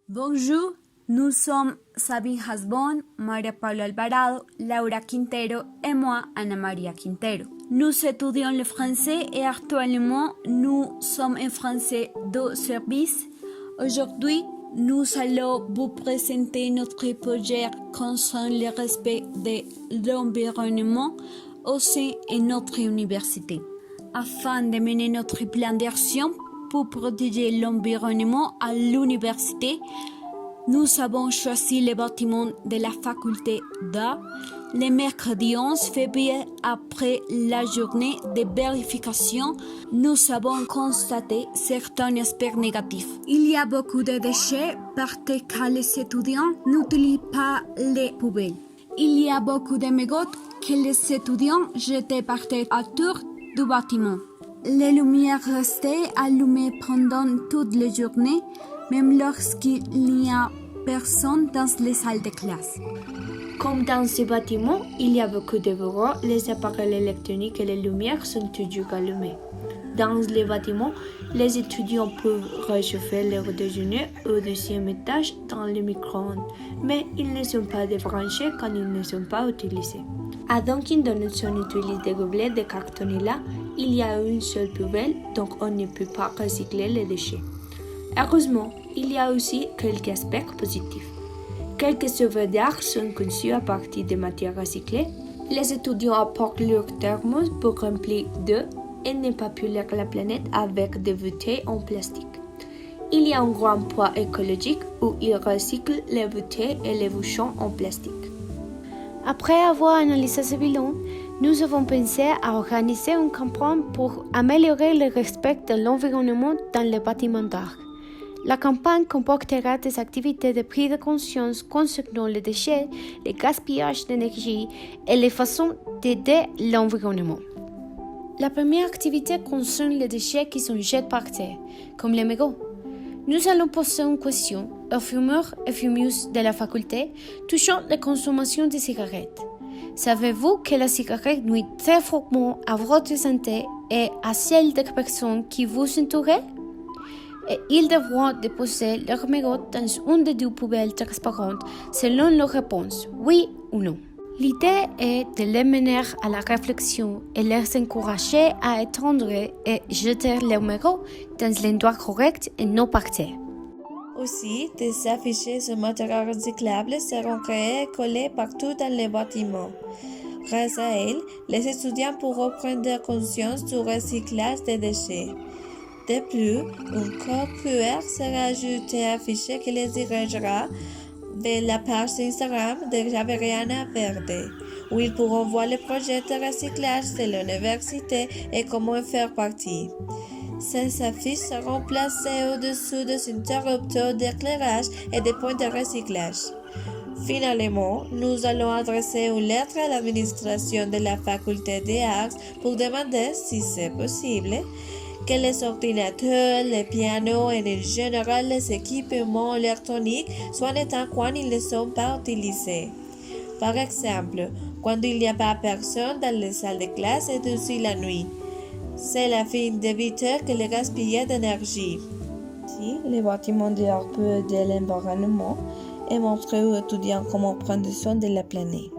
Bonjour, nous sommes Sabine Hasbon, María Paula Alvarado, Laura Quintero et moi, Ana Maria Quintero. Nous étudions le français et actuellement nous sommes en français de service. Aujourd'hui, nous allons vous présenter notre projet concernant le respect de l'environnement au sein de notre université. Afin de mener notre plan d'action pour protéger l'environnement à l'université, nous avons choisi le bâtiment de la faculté d'art le mercredi 11 février après la journée de vérification. Nous avons constaté certains aspects négatifs. Il y a beaucoup de déchets parce que les étudiants n'utilisent pas les poubelles. Il y a beaucoup de mégots que les étudiants jetaient par terre autour du bâtiment. Les lumières restaient allumées pendant toute la journée, même lorsqu'il n'y a personne dans les salles de classe. Comme dans ce bâtiment, il y a beaucoup de bureaux, les appareils électroniques et les lumières sont toujours allumées. Dans les bâtiments, les étudiants peuvent réchauffer leur déjeuner au deuxième étage dans le micro-ondes, mais ils ne sont pas débranchés quand ils ne sont pas utilisés. À Dunkin' Donuts, on utilise des gobelets de carton et là, il y a une seule poubelle, donc on ne peut pas recycler les déchets. Heureusement, il y a aussi quelques aspects positifs. Quelques œuvres d'art sont conçues à partir de matières recyclées. Les étudiants apportent leur thermos pour remplir d'eau et ne pas polluer la planète avec des bouteilles en plastique. Il y a un grand poids écologique où ils recyclent les bouteilles et les bouchons en plastique. Après avoir analysé ce bilan, nous avons pensé à organiser une campagne pour améliorer le respect de l'environnement dans les bâtiments d'art. La campagne comportera des activités de prise de conscience concernant les déchets, le gaspillage d'énergie et les façons d'aider l'environnement. La première activité concerne les déchets qui sont jetés par terre, comme les mégots. Nous allons poser une question aux fumeurs et fumeuses de la faculté touchant la consommation de cigarettes. Savez-vous que la cigarette nuit très fortement à votre santé et à celle des personnes qui vous entourent? Et ils devront déposer leurs mégots dans une des deux poubelles transparentes selon leur réponse, oui ou non. L'idée est de les mener à la réflexion et les encourager à étendre et jeter leurs mégots dans l'endroit correct et non par terre. Aussi, des affiches sur matériaux recyclables seront créés et collés partout dans les bâtiments. Grâce à elles, les étudiants pourront prendre conscience du recyclage des déchets. De plus, un code QR sera ajouté à afficher qui les dirigera vers la page Instagram de Javeriana Verde, où ils pourront voir le projet de recyclage de l'université et comment en faire partie. Ces affiches seront placées au-dessous des interrupteurs d'éclairage et des points de recyclage. Finalement, nous allons adresser une lettre à l'administration de la faculté des arts pour demander, si c'est possible, que les ordinateurs, les pianos et en général les équipements électroniques soient éteints quand ils ne sont pas utilisés. Par exemple, quand il n'y a pas personne dans les salles de classe et aussi la nuit. C'est la fin d'éviter que le gaspillage d'énergie. Si les bâtiments d'art peuvent aider l'environnement et montrer aux étudiants comment prendre soin de la planète.